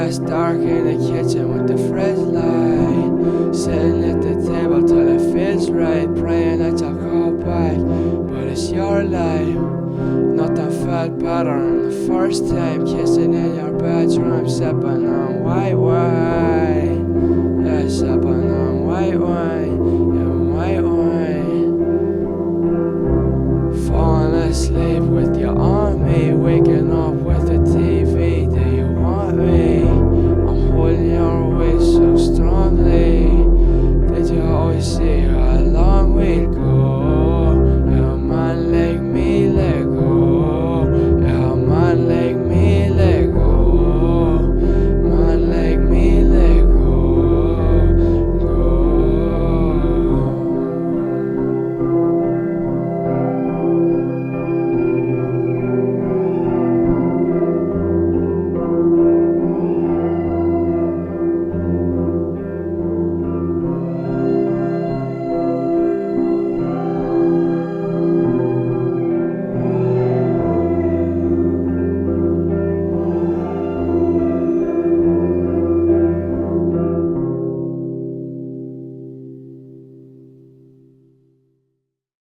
it's dark in the kitchen with the fridge light. Sitting at the table till it feels right, praying that you'll call back, but it's your life. Nothing felt better than the first time kissing in your bedroom, sipping